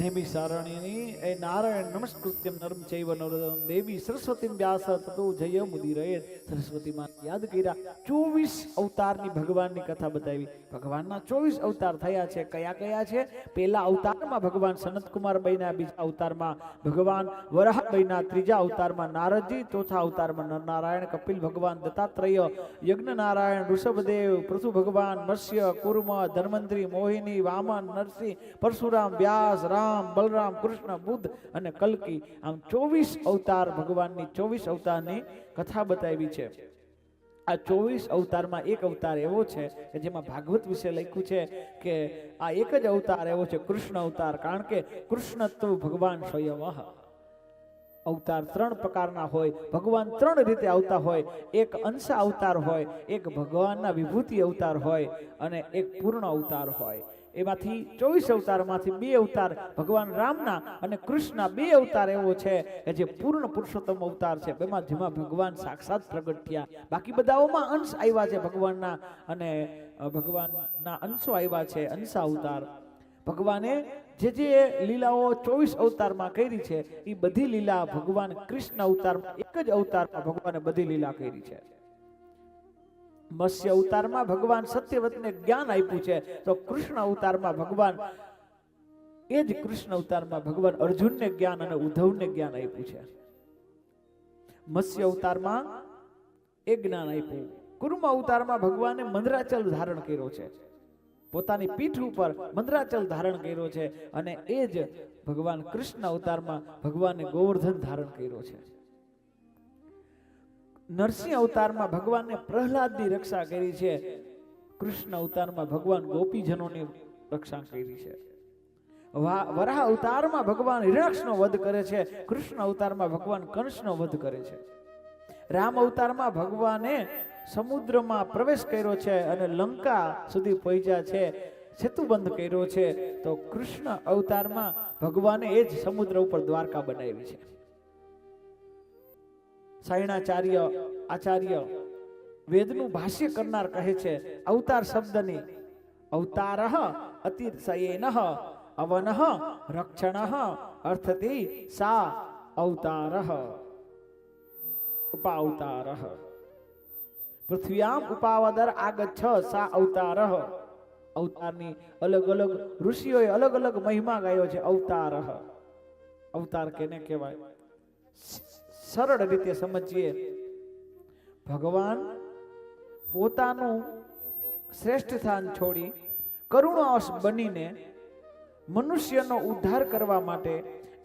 નેમિ સારણ્યની એ નારાયણ નમસ્કૃત્યમ નરમ ચૈવ નરોત્તમં દેવી સરસ્વતી વ્યાસ તતો જય મુદિરય. સરસ્વતી માં યાદ કર્યા. 24 અવતારની ભગવાનની કથા બતાવી. ભગવાનના 24 અવતાર થયા છે. કયા કયા છે? પહેલા અવતારમાં ભગવાન સનતકુમાર બન્યા, બીજા અવતારમાં ભગવાન વરાહ બન્યા, ત્રીજા અવતારમાં નારદજી, ચોથા અવતારમાં નરનારાયણ, કપિલ ભગવાન, દત્તાત્રેય, યજ્ઞ નારાયણ, ઋષભદેવ, પૃથુ ભગવાન, મત્સ્ય, કુર્મ, ધન્વંતરી, મોહિની, વામન, નરસિંહ, પરશુરામ, વ્યાસ, રામ, બલરામ, કૃષ્ણ, બુદ્ધ અને કલ્કી. આમ 24 અવતાર ભગવાનની 24 અવતારની કથા બતાવી છે. આ 24 અવતારમાં એક અવતાર એવો છે કે જેમાં ભાગવત વિશે લખ્યું છે કે આ એક જ અવતાર એવો છે કૃષ્ણ અવતાર. કારણ કે કૃષ્ણ તો ભગવાન સ્વયં. અવતાર 3 પ્રકારના હોય. ભગવાન 3 રીતે આવતા હોય. એક અંશ અવતાર હોય, એક ભગવાનના વિભૂતિ અવતાર હોય અને એક પૂર્ણ અવતાર હોય. એમાંથી 24 અવતારમાંથી 2 અવતાર ભગવાન રામના અને કૃષ્ણના 2 અવતાર એવો છે કે જે પૂર્ણ પુરુષોત્તમ અવતાર છે. જેમાં ભગવાન સાક્ષાત પ્રગટ થયા. બાકી બધાઓમાં અંશ આવ્યા છે ભગવાનના, અને ભગવાનના અંશો આવ્યા છે, અંશ અવતાર. ભગવાને જે લીલાઓ 24 અવતારમાં કરી છે એ બધી લીલા ભગવાન કૃષ્ણ અવતારમાં, એક જ અવતારમાં ભગવાને બધી લીલા કરી છે. મત્સ્ય અવતારમાં ભગવાન સત્યવતને જ્ઞાન આપ્યું છે, તો કૃષ્ણ અવતારમાં ભગવાન એ જ કૃષ્ણ અવતારમાં ભગવાન અર્જુનને જ્ઞાન અને ઉદ્ધવને જ્ઞાન આપ્યું છે. મત્સ્ય અવતારમાં એ જ્ઞાન આપ્યું. કુર્મ અવતારમાં ભગવાને મંદરાચલ ધારણ કર્યો છે, પોતાની પીઠ ઉપર મંદરાચલ ધારણ કર્યો છે. અને એ જ ભગવાન કૃષ્ણ અવતારમાં ભગવાને ગોવર્ધન ધારણ કર્યો છે. નરસિંહ અવતારમાં ભગવાને પ્રહલાદની રક્ષા કરી છે. કૃષ્ણ અવતારમાં ભગવાન ગોપીજનોની રક્ષા કરી છે. વરાહ અવતારમાં ભગવાન હિરણ્યાક્ષનો વધ કરે છે. કૃષ્ણ અવતારમાં ભગવાન કંસનો વધ કરે છે. રામ અવતારમાં ભગવાને સમુદ્રમાં પ્રવેશ કર્યો છે અને લંકા સુધી પહોંચ્યા છે, સેતુબંધ કર્યો છે. તો કૃષ્ણ અવતારમાં ભગવાને એ જ સમુદ્ર ઉપર દ્વારકા બનાવી છે. સાયણાચાર્ય આચાર્ય વેદનું ભાષ્ય કરનાર કહે છે અવતાર શબ્દની અવતારઃ અતિશયેનઃ અવનઃ રક્ષણઃ અર્થથી સા અવતારઃ ઉપાવતારઃ પૃથ્વ્યામ ઉપાવદર આગચ્છ સા અવતારઃ. અવતારની અલગ અલગ ઋષિઓએ અલગ અલગ મહિમા ગાયો છે. અવતારઃ, અવતાર કેને કહેવાય? સરળ રીતે સમજીએ, ભગવાન પોતાનું શ્રેષ્ઠ સ્થાન છોડી કરુણાવશ બનીને મનુષ્યનો ઉદ્ધાર કરવા માટે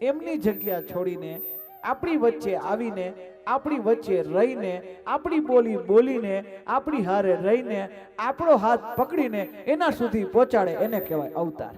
એમની જગ્યા છોડીને આપણી વચ્ચે આવીને, આપણી વચ્ચે રહીને, આપણી બોલી બોલીને, આપણી હારે રહીને, આપણો હાથ પકડીને એના સુધી પહોંચાડે, એને કહેવાય અવતાર.